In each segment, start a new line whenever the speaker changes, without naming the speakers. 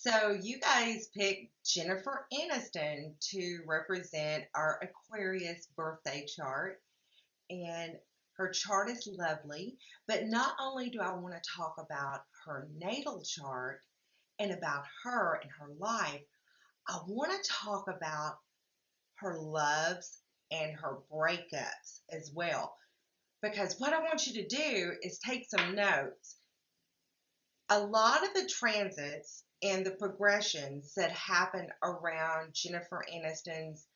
So you guys picked Jennifer Aniston to represent our Aquarius birthday chart, and her chart is lovely. But not only do I want to talk about her natal chart and about her and her life, I want to talk about her loves and her breakups as well. Because what I want you to do is take some notes. A lot of the transits and the progressions that happen around Jennifer Aniston's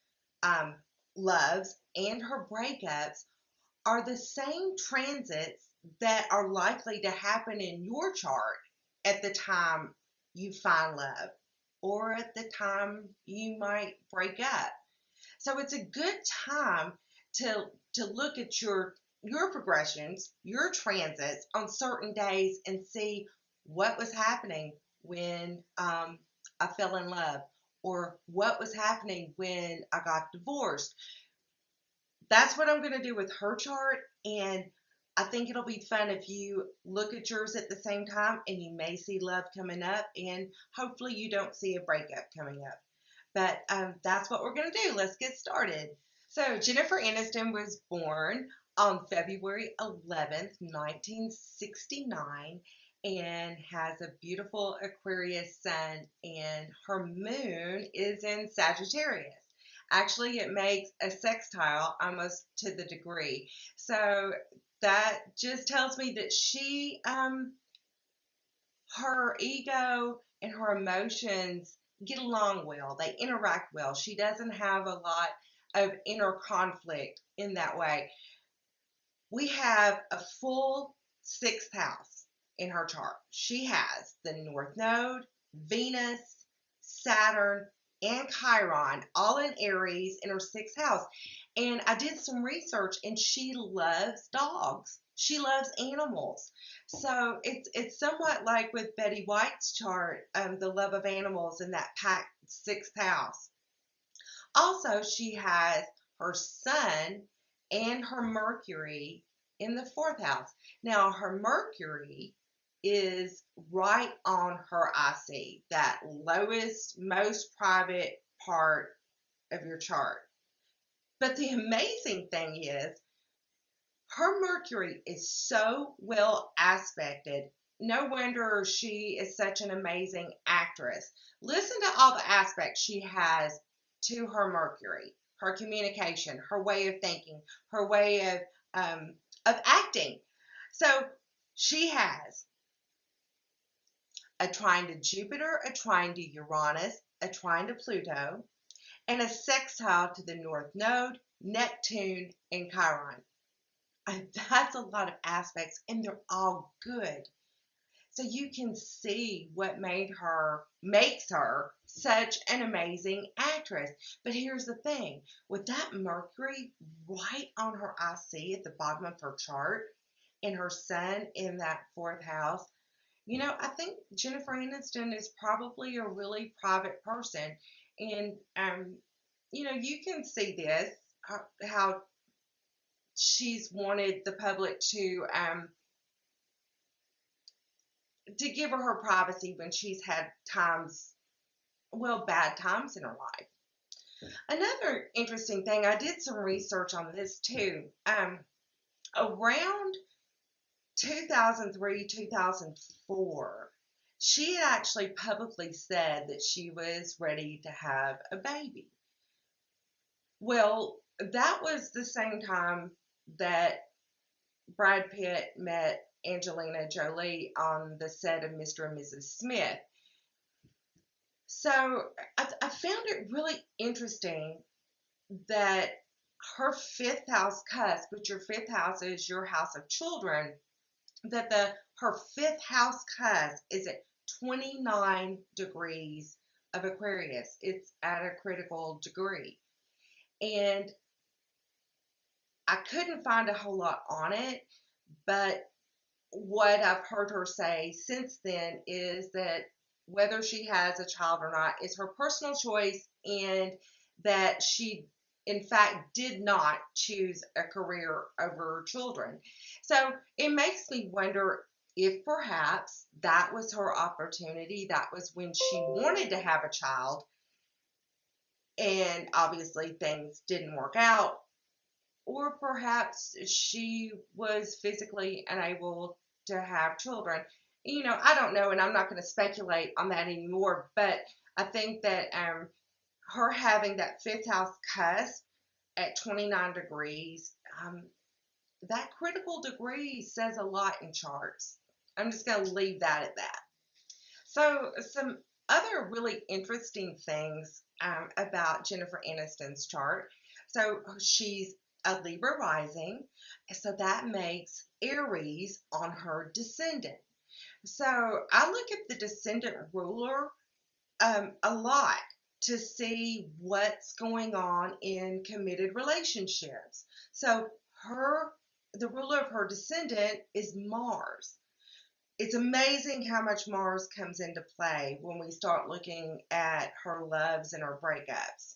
um, loves and her breakups are the same transits that are likely to happen in your chart at the time you find love or at the time you might break up. So it's a good time to look at your progressions, your transits on certain days and see what was happening when I fell in love or what was happening when I got divorced. That's what I'm going to do with her chart, and I think it'll be fun if you look at yours at the same time and you may see love coming up and hopefully you don't see a breakup coming up. But that's what we're going to do. Let's get started. So, Jennifer Aniston was born on February 11th, 1969, and has a beautiful Aquarius sun, and her moon is in Sagittarius. Actually, it makes a sextile almost to the degree. So, that just tells me that her ego and her emotions get along well. They interact well. She doesn't have a lot of inner conflict in that way. We have a full sixth house in her chart. She has the North Node, Venus, Saturn, and Chiron all in Aries in her sixth house. And I did some research, and she loves dogs. She loves animals. So it's somewhat like with Betty White's chart, the love of animals in that packed sixth house. Also, she has her sun and her Mercury in the fourth house. Now, her Mercury is right on her IC, that lowest, most private part of your chart. But the amazing thing is, her Mercury is so well aspected. No wonder she is such an amazing actress. Listen to all the aspects she has to her Mercury, her communication, her way of thinking, her way of acting. So she has a trine to Jupiter, a trine to Uranus, a trine to Pluto, and a sextile to the North Node, Neptune, and Chiron. And that's a lot of aspects, and they're all good. So you can see what makes her such an amazing actress. But here's the thing, with that Mercury right on her IC at the bottom of her chart and her sun in that fourth house, I think Jennifer Aniston is probably a really private person. And, you can see this, how she's wanted the public to give her privacy when she's had bad times in her life. Another interesting thing, I did some research on this too. Around 2003, 2004, she had actually publicly said that she was ready to have a baby. Well, that was the same time that Brad Pitt met Angelina Jolie on the set of Mr. and Mrs. Smith. So I found it really interesting that her fifth house cusp, which your fifth house is your house of children, that her fifth house cusp is at 29 degrees of Aquarius. It's at a critical degree. And I couldn't find a whole lot on it, but what I've heard her say since then is that whether she has a child or not is her personal choice, and that she, in fact, did not choose a career over children. So it makes me wonder, if perhaps that was her opportunity, that was when she wanted to have a child, and obviously things didn't work out, or perhaps she was physically unable to have children. I don't know, and I'm not going to speculate on that anymore, but I think that her having that fifth house cusp at 29 degrees, that critical degree says a lot in charts. I'm just going to leave that at that. So, some other really interesting things about Jennifer Aniston's chart. So, she's a Libra rising, so that makes Aries on her descendant. So, I look at the descendant ruler a lot to see what's going on in committed relationships. So, the ruler of her descendant is Mars. It's amazing how much Mars comes into play when we start looking at her loves and her breakups.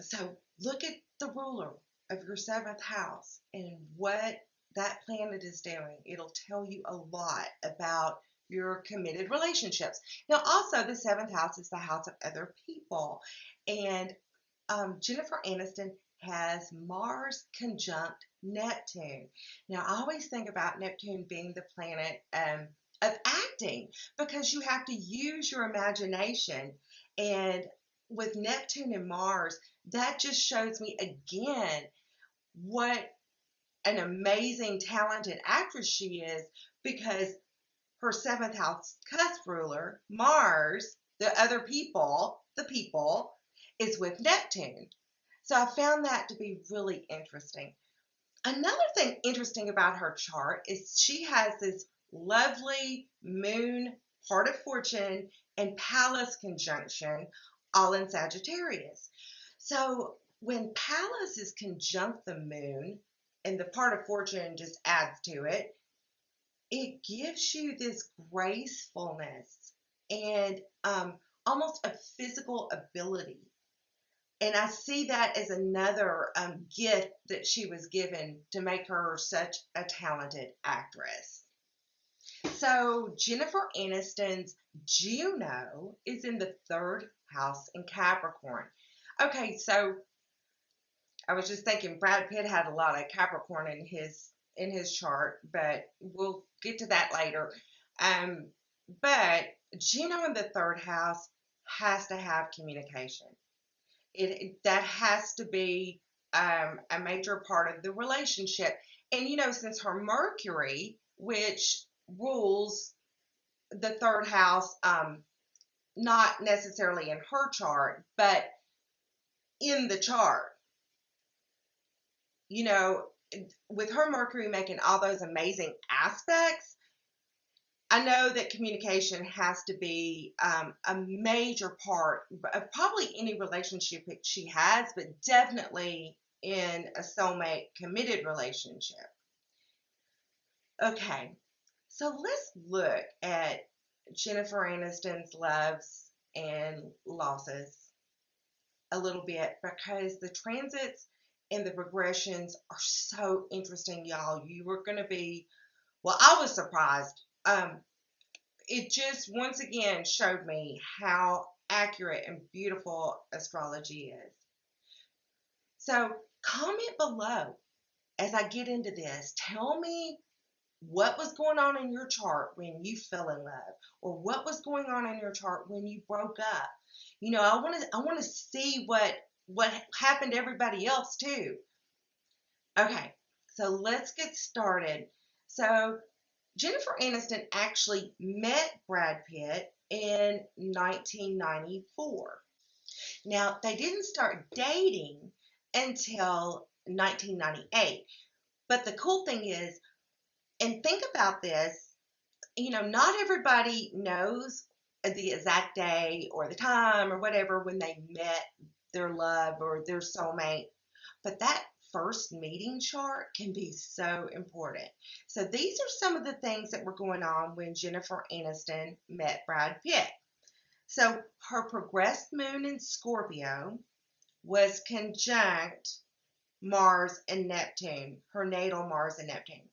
So look at the ruler of your seventh house and what that planet is doing. It'll tell you a lot about your committed relationships. Now, also, the seventh house is the house of other people. And Jennifer Aniston has Mars conjunct Neptune. Now, I always think about Neptune being the planet of acting, because you have to use your imagination. And with Neptune and Mars, that just shows me again what an amazing, talented actress she is, because her seventh house cusp ruler, Mars, the other people, is with Neptune. So I found that to be really interesting. Another thing interesting about her chart is she has this lovely moon, part of fortune, and Pallas conjunction, all in Sagittarius. So when Pallas is conjunct the moon, and the part of fortune just adds to it, it gives you this gracefulness and almost a physical ability. And I see that as another gift that she was given to make her such a talented actress. So Jennifer Aniston's Juno is in the third house in Capricorn. Okay, so I was just thinking Brad Pitt had a lot of Capricorn in his chart, but we'll get to that later. But Juno in the third house has to have communication. That has to be a major part of the relationship. And since her Mercury, which rules the third house, not necessarily in her chart, but in the chart, with her Mercury making all those amazing aspects, I know that communication has to be a major part of probably any relationship that she has, but definitely in a soulmate committed relationship. Okay, so let's look at Jennifer Aniston's loves and losses a little bit, because the transits and the regressions are so interesting, y'all. You were going to be, well, I was surprised. It just once again showed me how accurate and beautiful astrology is. So comment below as I get into this. Tell me what was going on in your chart when you fell in love, or what was going on in your chart when you broke up. I want to see what happened to everybody else too. Okay, so let's get started. So Jennifer Aniston actually met Brad Pitt in 1994. Now, they didn't start dating until 1998. But the cool thing is, and think about this, not everybody knows the exact day or the time or whatever when they met their love or their soulmate. But that first meeting chart can be so important. So these are some of the things that were going on when Jennifer Aniston met Brad Pitt. So her progressed moon in Scorpio was conjunct Mars and Neptune, her natal Mars and Neptune.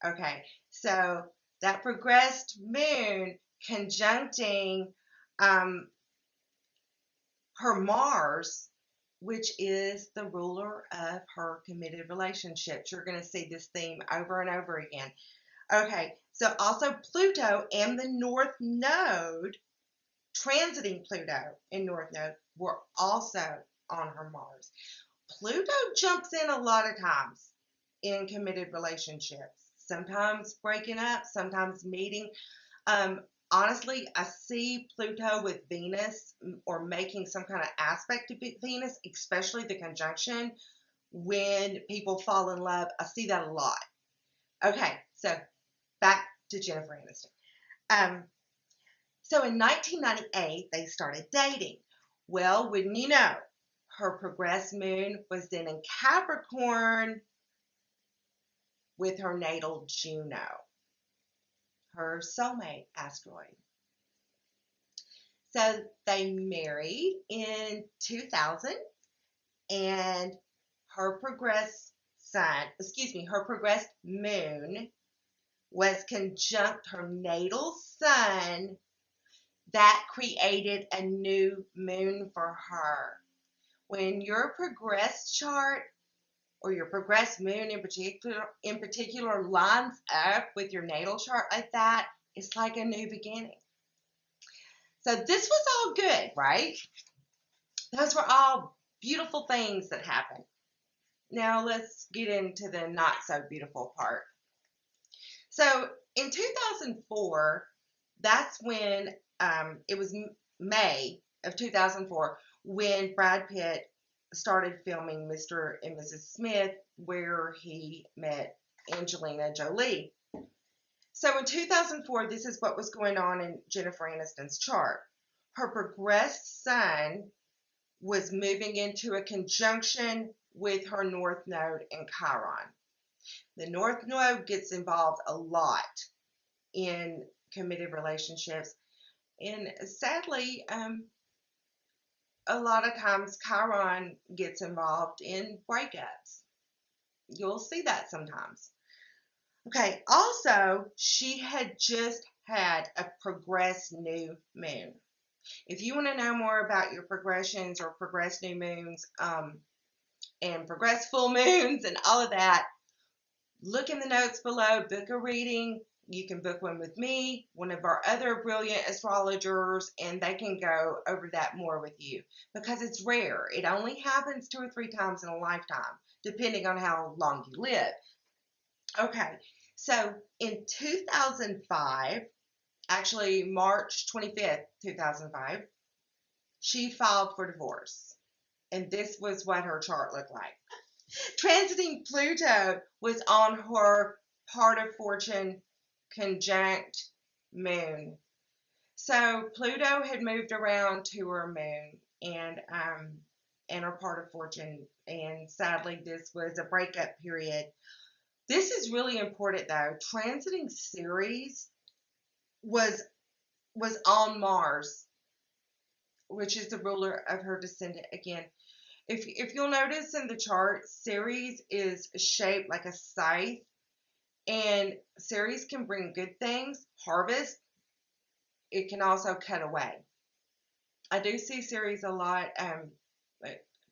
Okay, so that progressed moon conjuncting um, her Mars, which is the ruler of her committed relationships. You're going to see this theme over and over again. Okay, so also Pluto and the North Node, transiting Pluto and North Node, were also on her Mars. Pluto jumps in a lot of times in committed relationships, sometimes breaking up, sometimes meeting. Um, Honestly, I see Pluto with Venus or making some kind of aspect to Venus, especially the conjunction when people fall in love. I see that a lot. Okay, so back to Jennifer Aniston. Um, so in 1998, they started dating. Well, wouldn't you know, her progressed moon was then in Capricorn with her natal Juno, her soulmate asteroid. So they married in 2000, and her progressed her progressed moon was conjunct her natal sun. That created a new moon for her. When your progressed chart or your progressed moon in particular lines up with your natal chart like that, it's like a new beginning. So this was all good, right? Those were all beautiful things that happened. Now let's get into the not so beautiful part. So in 2004, that's when it was May of 2004 when Brad Pitt started filming Mr. and Mrs. Smith, where he met Angelina Jolie. So in 2004, this is what was going on in Jennifer Aniston's chart. Her progressed sun was moving into a conjunction with her North Node in Chiron. The North Node gets involved a lot in committed relationships, and sadly, a lot of times Chiron gets involved in breakups. You'll see that sometimes. Okay, also, she had just had a progressed new moon. If you want to know more about your progressions or progressed new moons and progressed full moons and all of that, look in the notes below, book a reading. You can book one with me, one of our other brilliant astrologers, and they can go over that more with you because it's rare. It only happens 2 or 3 times in a lifetime, depending on how long you live. Okay, so in 2005, actually March 25th, 2005, she filed for divorce. And this was what her chart looked like. Transiting Pluto was on her part of fortune conjunct moon. So Pluto had moved around to her moon and her part of fortune, and sadly this was a breakup period. This is really important though. Transiting Ceres was on Mars, which is the ruler of her descendant again. If you'll notice in the chart, Ceres is shaped like a scythe, and Ceres can bring good things, harvest. It can also cut away. I do see Ceres a lot,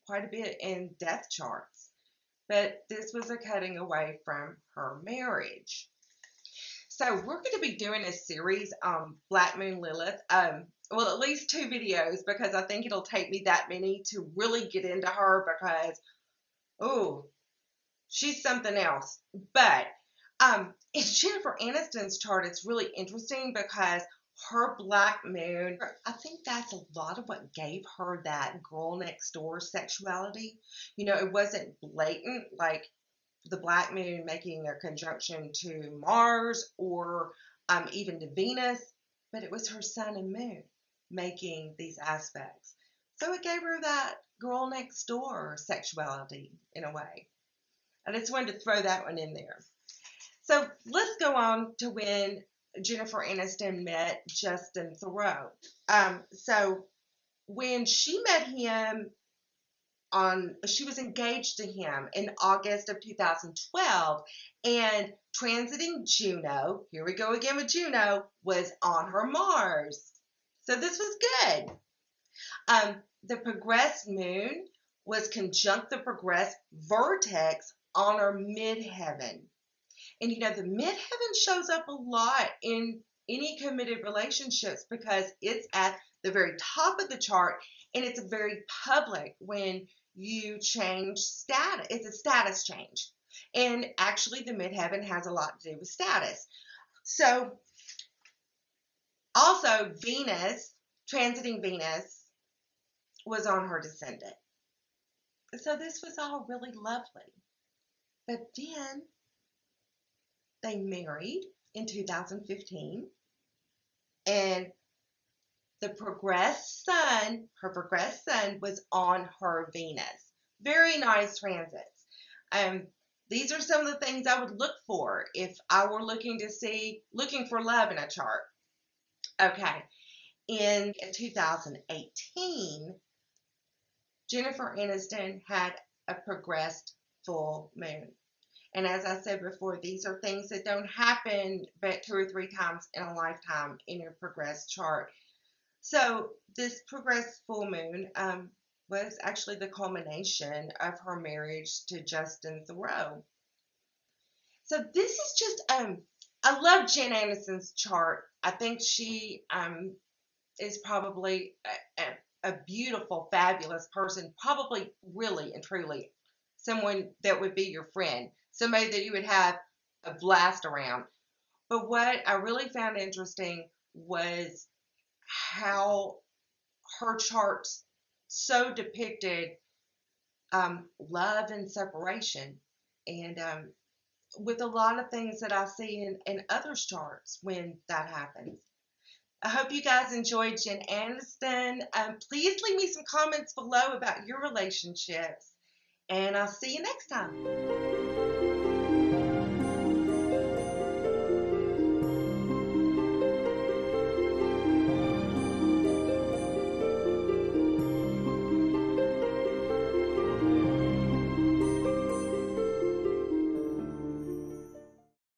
quite a bit in death charts, but this was a cutting away from her marriage. So we're going to be doing a series on Black Moon Lilith. Well, at least 2 videos because I think it'll take me that many to really get into her because, oh, she's something else. But in Jennifer Aniston's chart, it's really interesting because her Black Moon, I think that's a lot of what gave her that girl next door sexuality. You know, it wasn't blatant like the Black Moon making a conjunction to Mars or even to Venus, but it was her Sun and Moon making these aspects. So it gave her that girl next door sexuality in a way. I just wanted to throw that one in there. So let's go on to when Jennifer Aniston met Justin Theroux. So when she met him she was engaged to him in August of 2012, and transiting Juno, here we go again with Juno, was on her Mars. So this was good. The progressed moon was conjunct the progressed vertex on her midheaven. And you know, the midheaven shows up a lot in any committed relationships because it's at the very top of the chart and it's very public when you change status. It's a status change. And actually, the midheaven has a lot to do with status. So, also, Venus, transiting Venus, was on her descendant. So, this was all really lovely. But then they married in 2015, and the progressed sun, her progressed sun, was on her Venus. Very nice transits. These are some of the things I would look for if I were looking for love in a chart. Okay, in 2018, Jennifer Aniston had a progressed full moon. And as I said before, these are things that don't happen but 2 or 3 times in a lifetime in your progressed chart. So this progressed full moon was actually the culmination of her marriage to Justin Theroux. So this is just, I love Jen Aniston's chart. I think she is probably a beautiful, fabulous person, probably really and truly someone that would be your friend, somebody that you would have a blast around. But what I really found interesting was how her charts so depicted love and separation, and with a lot of things that I see in others' charts when that happens. I hope you guys enjoyed Jen Aniston. Please leave me some comments below about your relationships, and I'll see you next time.